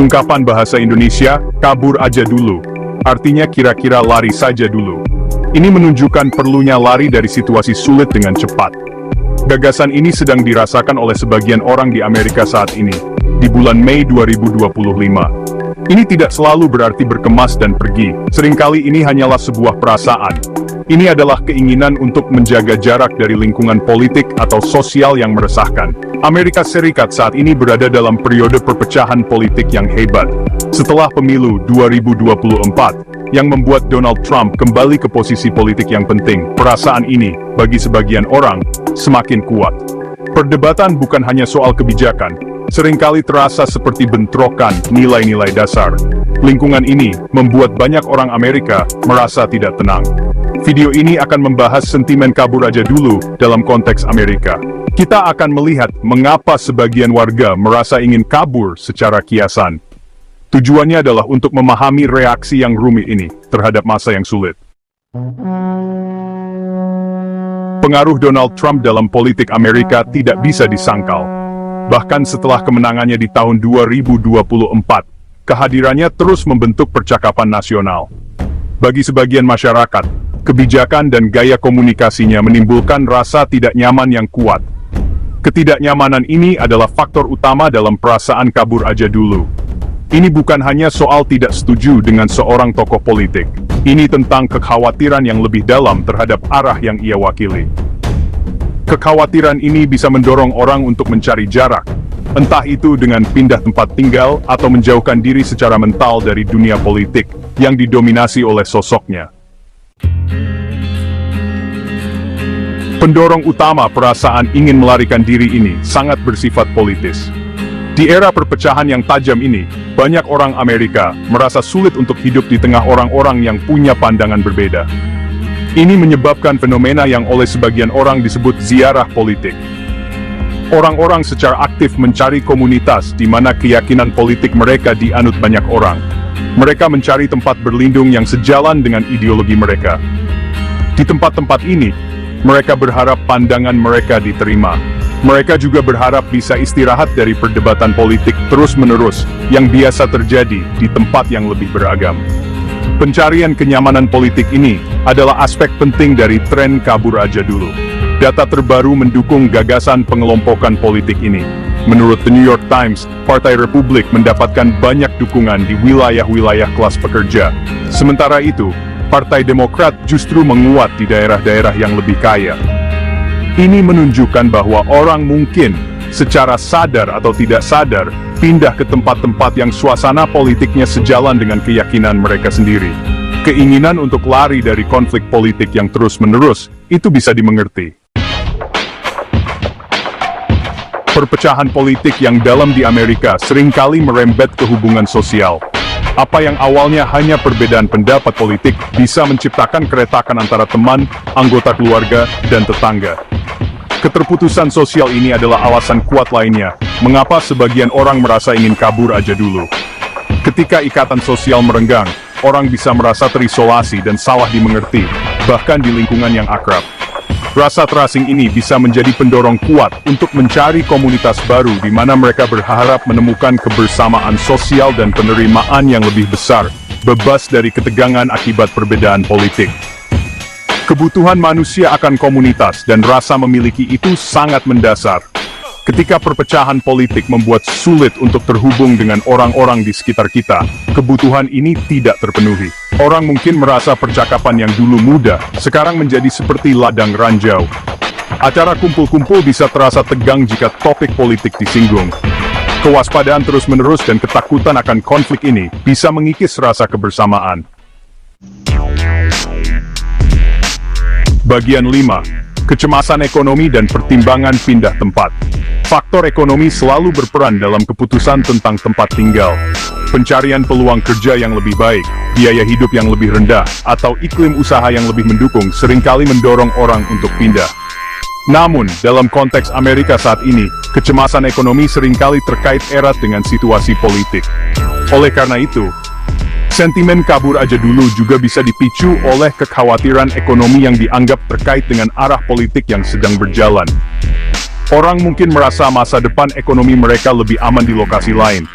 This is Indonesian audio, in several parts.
Ungkapan bahasa Indonesia, kabur aja dulu. Artinya kira-kira lari saja dulu. Ini menunjukkan perlunya lari dari situasi sulit dengan cepat. Gagasan ini sedang dirasakan oleh sebagian orang di Amerika saat ini, di bulan Mei 2025. Ini tidak selalu berarti berkemas dan pergi, seringkali ini hanyalah sebuah perasaan. Ini adalah keinginan untuk menjaga jarak dari lingkungan politik atau sosial yang meresahkan. Amerika Serikat saat ini berada dalam periode perpecahan politik yang hebat. Setelah pemilu 2024, yang membuat Donald Trump kembali ke posisi politik yang penting, perasaan ini, bagi sebagian orang, semakin kuat. Perdebatan bukan hanya soal kebijakan, seringkali terasa seperti bentrokan nilai-nilai dasar. Lingkungan ini membuat banyak orang Amerika merasa tidak tenang. Video ini akan membahas sentimen kabur aja dulu dalam konteks Amerika. Kita akan melihat mengapa sebagian warga merasa ingin kabur secara kiasan. Tujuannya adalah untuk memahami reaksi yang rumit ini terhadap masa yang sulit. Pengaruh Donald Trump dalam politik Amerika tidak bisa disangkal. Bahkan setelah kemenangannya di tahun 2024, kehadirannya terus membentuk percakapan nasional. Bagi sebagian masyarakat, kebijakan dan gaya komunikasinya menimbulkan rasa tidak nyaman yang kuat. Ketidaknyamanan ini adalah faktor utama dalam perasaan kabur aja dulu. Ini bukan hanya soal tidak setuju dengan seorang tokoh politik. Ini tentang kekhawatiran yang lebih dalam terhadap arah yang ia wakili. Kekhawatiran ini bisa mendorong orang untuk mencari jarak, entah itu dengan pindah tempat tinggal atau menjauhkan diri secara mental dari dunia politik yang didominasi oleh sosoknya. Pendorong utama perasaan ingin melarikan diri ini sangat bersifat politis. Di era perpecahan yang tajam ini, banyak orang Amerika merasa sulit untuk hidup di tengah orang-orang yang punya pandangan berbeda. Ini menyebabkan fenomena yang oleh sebagian orang disebut ziarah politik. Orang-orang secara aktif mencari komunitas di mana keyakinan politik mereka dianut banyak orang. Mereka mencari tempat berlindung yang sejalan dengan ideologi mereka. Di tempat-tempat ini, mereka berharap pandangan mereka diterima. Mereka juga berharap bisa istirahat dari perdebatan politik terus-menerus yang biasa terjadi di tempat yang lebih beragam. Pencarian kenyamanan politik ini adalah aspek penting dari tren kabur aja dulu. Data terbaru mendukung gagasan pengelompokan politik ini. Menurut The New York Times, Partai Republik mendapatkan banyak dukungan di wilayah-wilayah kelas pekerja. Sementara itu, Partai Demokrat justru menguat di daerah-daerah yang lebih kaya. Ini menunjukkan bahwa orang mungkin, secara sadar atau tidak sadar, pindah ke tempat-tempat yang suasana politiknya sejalan dengan keyakinan mereka sendiri. Keinginan untuk lari dari konflik politik yang terus-menerus, itu bisa dimengerti. Perpecahan politik yang dalam di Amerika seringkali merembet ke hubungan sosial. Apa yang awalnya hanya perbedaan pendapat politik bisa menciptakan keretakan antara teman, anggota keluarga, dan tetangga. Keterputusan sosial ini adalah alasan kuat lainnya, mengapa sebagian orang merasa ingin kabur aja dulu. Ketika ikatan sosial merenggang, orang bisa merasa terisolasi dan salah dimengerti, bahkan di lingkungan yang akrab. Rasa terasing ini bisa menjadi pendorong kuat untuk mencari komunitas baru di mana mereka berharap menemukan kebersamaan sosial dan penerimaan yang lebih besar, bebas dari ketegangan akibat perbedaan politik. Kebutuhan manusia akan komunitas dan rasa memiliki itu sangat mendasar. Ketika perpecahan politik membuat sulit untuk terhubung dengan orang-orang di sekitar kita, kebutuhan ini tidak terpenuhi. Orang mungkin merasa percakapan yang dulu mudah, sekarang menjadi seperti ladang ranjau. Acara kumpul-kumpul bisa terasa tegang jika topik politik disinggung. Kewaspadaan terus-menerus dan ketakutan akan konflik ini bisa mengikis rasa kebersamaan. Bagian 5. Kecemasan ekonomi dan pertimbangan pindah tempat. Faktor ekonomi selalu berperan dalam keputusan tentang tempat tinggal. Pencarian peluang kerja yang lebih baik, biaya hidup yang lebih rendah, atau iklim usaha yang lebih mendukung seringkali mendorong orang untuk pindah. Namun, dalam konteks Amerika saat ini, kecemasan ekonomi seringkali terkait erat dengan situasi politik. Oleh karena itu, sentimen kabur aja dulu juga bisa dipicu oleh kekhawatiran ekonomi yang dianggap terkait dengan arah politik yang sedang berjalan. Orang mungkin merasa masa depan ekonomi mereka lebih aman di lokasi lain.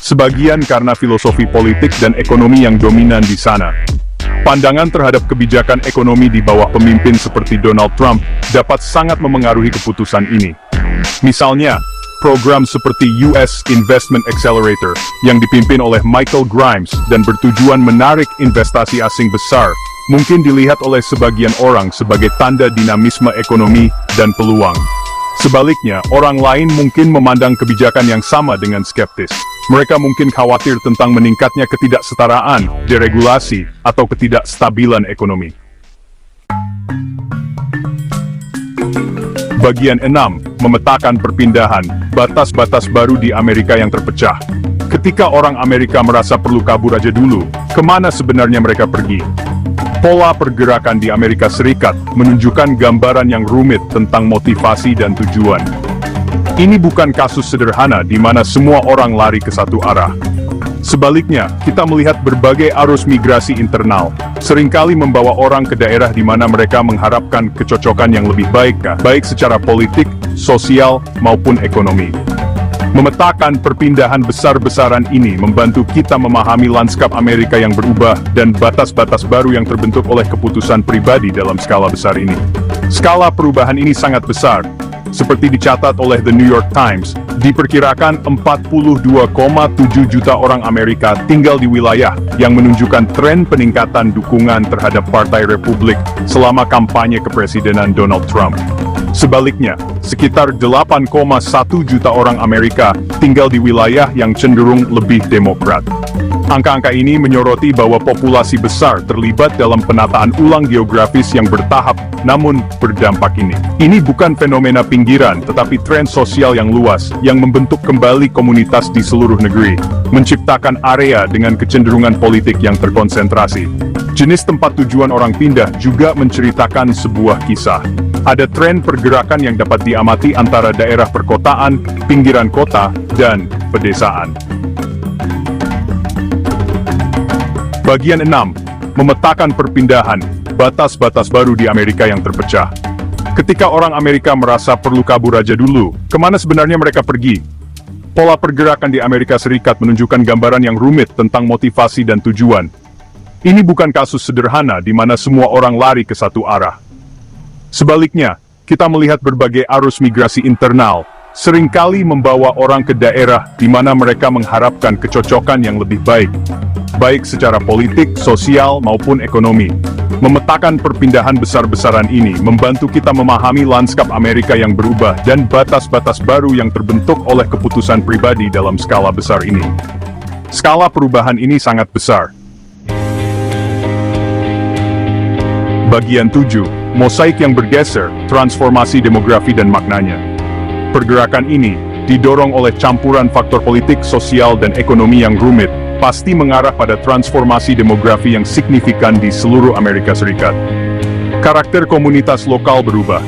Sebagian karena filosofi politik dan ekonomi yang dominan di sana. Pandangan terhadap kebijakan ekonomi di bawah pemimpin seperti Donald Trump dapat sangat memengaruhi keputusan ini. Misalnya, program seperti US Investment Accelerator yang dipimpin oleh Michael Grimes dan bertujuan menarik investasi asing besar, mungkin dilihat oleh sebagian orang sebagai tanda dinamisme ekonomi dan peluang. Sebaliknya, orang lain mungkin memandang kebijakan yang sama dengan skeptis. Mereka mungkin khawatir tentang meningkatnya ketidaksetaraan, deregulasi, atau ketidakstabilan ekonomi. Bagian 6. Memetakan perpindahan, batas-batas baru di Amerika yang terpecah. Ketika orang Amerika merasa perlu kabur aja dulu, kemana sebenarnya mereka pergi? Pola pergerakan di Amerika Serikat menunjukkan gambaran yang rumit tentang motivasi dan tujuan. Ini bukan kasus sederhana di mana semua orang lari ke satu arah. Sebaliknya, kita melihat berbagai arus migrasi internal, seringkali membawa orang ke daerah di mana mereka mengharapkan kecocokan yang lebih baik, baik secara politik, sosial, maupun ekonomi. Memetakan perpindahan besar-besaran ini membantu kita memahami lanskap Amerika yang berubah dan batas-batas baru yang terbentuk oleh keputusan pribadi dalam skala besar ini. Skala perubahan ini sangat besar. Seperti dicatat oleh The New York Times, diperkirakan 42,7 juta orang Amerika tinggal di wilayah yang menunjukkan tren peningkatan dukungan terhadap Partai Republik selama kampanye kepresidenan Donald Trump. Sebaliknya, sekitar 8,1 juta orang Amerika tinggal di wilayah yang cenderung lebih demokrat. Angka-angka ini menyoroti bahwa populasi besar terlibat dalam penataan ulang geografis yang bertahap namun berdampak ini. Ini bukan fenomena pinggiran, tetapi tren sosial yang luas yang membentuk kembali komunitas di seluruh negeri, menciptakan area dengan kecenderungan politik yang terkonsentrasi. Jenis tempat tujuan orang pindah juga menceritakan sebuah kisah. Ada tren pergerakan yang dapat diamati antara daerah perkotaan, pinggiran kota, dan pedesaan. Bagian 6. Memetakan perpindahan, batas-batas baru di Amerika yang terpecah. Ketika orang Amerika merasa perlu kabur aja dulu, kemana sebenarnya mereka pergi? Pola pergerakan di Amerika Serikat menunjukkan gambaran yang rumit tentang motivasi dan tujuan. Ini bukan kasus sederhana di mana semua orang lari ke satu arah. Sebaliknya, kita melihat berbagai arus migrasi internal, seringkali membawa orang ke daerah di mana mereka mengharapkan kecocokan yang lebih baik, baik secara politik, sosial, maupun ekonomi. Memetakan perpindahan besar-besaran ini membantu kita memahami lanskap Amerika yang berubah dan batas-batas baru yang terbentuk oleh keputusan pribadi dalam skala besar ini. Skala perubahan ini sangat besar. Bagian 7. Mosaik yang bergeser, transformasi demografi dan maknanya. Pergerakan ini, didorong oleh campuran faktor politik, sosial, dan ekonomi yang rumit, pasti mengarah pada transformasi demografi yang signifikan di seluruh Amerika Serikat. Karakter komunitas lokal berubah.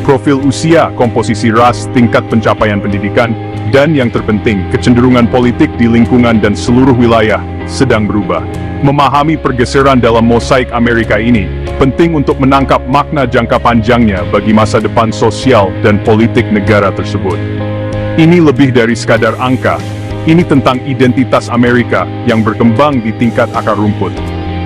Profil usia, komposisi ras, tingkat pencapaian pendidikan, dan yang terpenting, kecenderungan politik di lingkungan dan seluruh wilayah sedang berubah. Memahami pergeseran dalam mosaik Amerika ini penting untuk menangkap makna jangka panjangnya bagi masa depan sosial dan politik negara tersebut. Ini lebih dari sekadar angka, ini tentang identitas Amerika yang berkembang di tingkat akar rumput.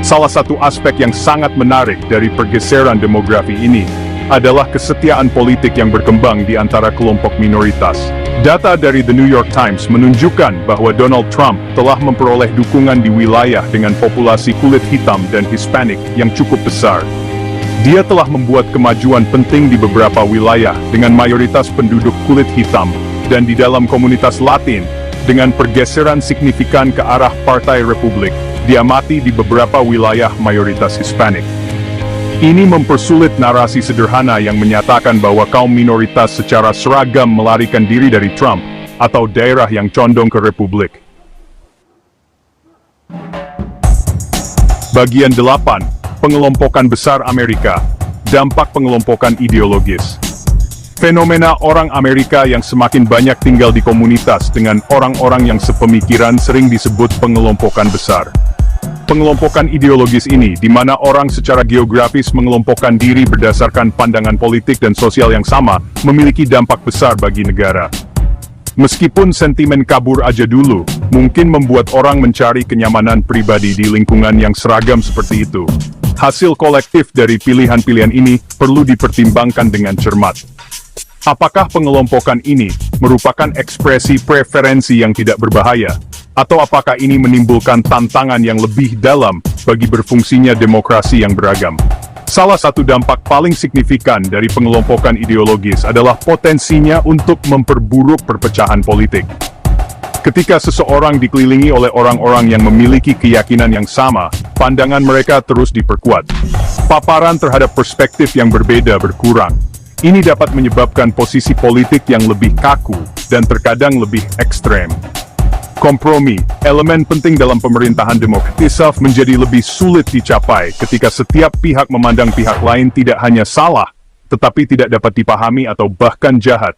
Salah satu aspek yang sangat menarik dari pergeseran demografi ini adalah kesetiaan politik yang berkembang di antara kelompok minoritas. Data dari The New York Times menunjukkan bahwa Donald Trump telah memperoleh dukungan di wilayah dengan populasi kulit hitam dan Hispanik yang cukup besar. Dia telah membuat kemajuan penting di beberapa wilayah dengan mayoritas penduduk kulit hitam, dan di dalam komunitas Latin, dengan pergeseran signifikan ke arah Partai Republik, diamati di beberapa wilayah mayoritas Hispanik. Ini mempersulit narasi sederhana yang menyatakan bahwa kaum minoritas secara seragam melarikan diri dari Trump, atau daerah yang condong ke Republik. Bagian 8. Pengelompokan besar Amerika. Dampak pengelompokan ideologis. Fenomena orang Amerika yang semakin banyak tinggal di komunitas dengan orang-orang yang sepemikiran sering disebut pengelompokan besar. Pengelompokan ideologis ini, di mana orang secara geografis mengelompokkan diri berdasarkan pandangan politik dan sosial yang sama, memiliki dampak besar bagi negara. Meskipun sentimen kabur aja dulu, mungkin membuat orang mencari kenyamanan pribadi di lingkungan yang seragam seperti itu. Hasil kolektif dari pilihan-pilihan ini perlu dipertimbangkan dengan cermat. Apakah pengelompokan ini merupakan ekspresi preferensi yang tidak berbahaya? Atau apakah ini menimbulkan tantangan yang lebih dalam bagi berfungsinya demokrasi yang beragam? Salah satu dampak paling signifikan dari pengelompokan ideologis adalah potensinya untuk memperburuk perpecahan politik. Ketika seseorang dikelilingi oleh orang-orang yang memiliki keyakinan yang sama, pandangan mereka terus diperkuat. Paparan terhadap perspektif yang berbeda berkurang. Ini dapat menyebabkan posisi politik yang lebih kaku dan terkadang lebih ekstrem. Kompromi, elemen penting dalam pemerintahan demokratis, menjadi lebih sulit dicapai ketika setiap pihak memandang pihak lain tidak hanya salah, tetapi tidak dapat dipahami atau bahkan jahat.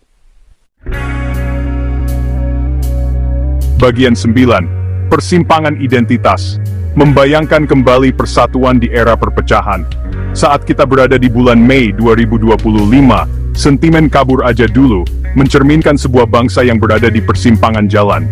Bagian 9. Persimpangan identitas. Membayangkan kembali persatuan di era perpecahan. Saat kita berada di bulan Mei 2025, sentimen kabur aja dulu mencerminkan sebuah bangsa yang berada di persimpangan jalan.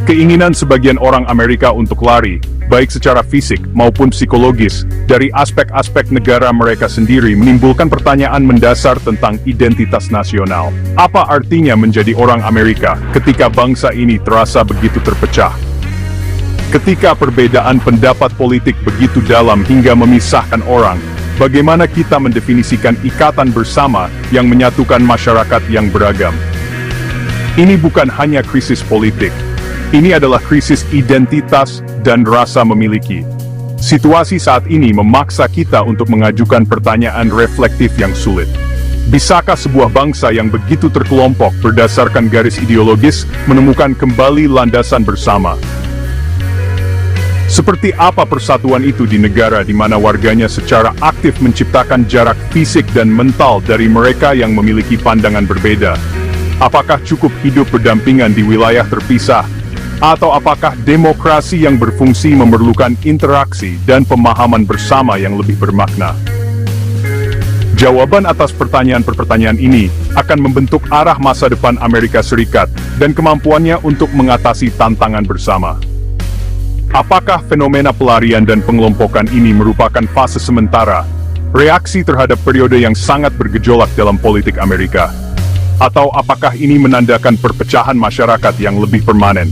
Keinginan sebagian orang Amerika untuk lari, baik secara fisik maupun psikologis, dari aspek-aspek negara mereka sendiri menimbulkan pertanyaan mendasar tentang identitas nasional. Apa artinya menjadi orang Amerika ketika bangsa ini terasa begitu terpecah? Ketika perbedaan pendapat politik begitu dalam hingga memisahkan orang, bagaimana kita mendefinisikan ikatan bersama yang menyatukan masyarakat yang beragam? Ini bukan hanya krisis politik. Ini adalah krisis identitas dan rasa memiliki. Situasi saat ini memaksa kita untuk mengajukan pertanyaan reflektif yang sulit. Bisakah sebuah bangsa yang begitu terkelompok berdasarkan garis ideologis menemukan kembali landasan bersama? Seperti apa persatuan itu di negara di mana warganya secara aktif menciptakan jarak fisik dan mental dari mereka yang memiliki pandangan berbeda? Apakah cukup hidup berdampingan di wilayah terpisah? Atau apakah demokrasi yang berfungsi memerlukan interaksi dan pemahaman bersama yang lebih bermakna? Jawaban atas pertanyaan-pertanyaan ini akan membentuk arah masa depan Amerika Serikat dan kemampuannya untuk mengatasi tantangan bersama. Apakah fenomena pelarian dan pengelompokan ini merupakan fase sementara, reaksi terhadap periode yang sangat bergejolak dalam politik Amerika? Atau apakah ini menandakan perpecahan masyarakat yang lebih permanen?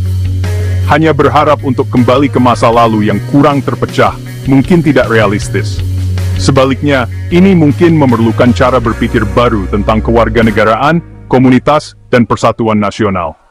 Hanya berharap untuk kembali ke masa lalu yang kurang terpecah, mungkin tidak realistis. Sebaliknya, ini mungkin memerlukan cara berpikir baru tentang kewarganegaraan, komunitas, dan persatuan nasional.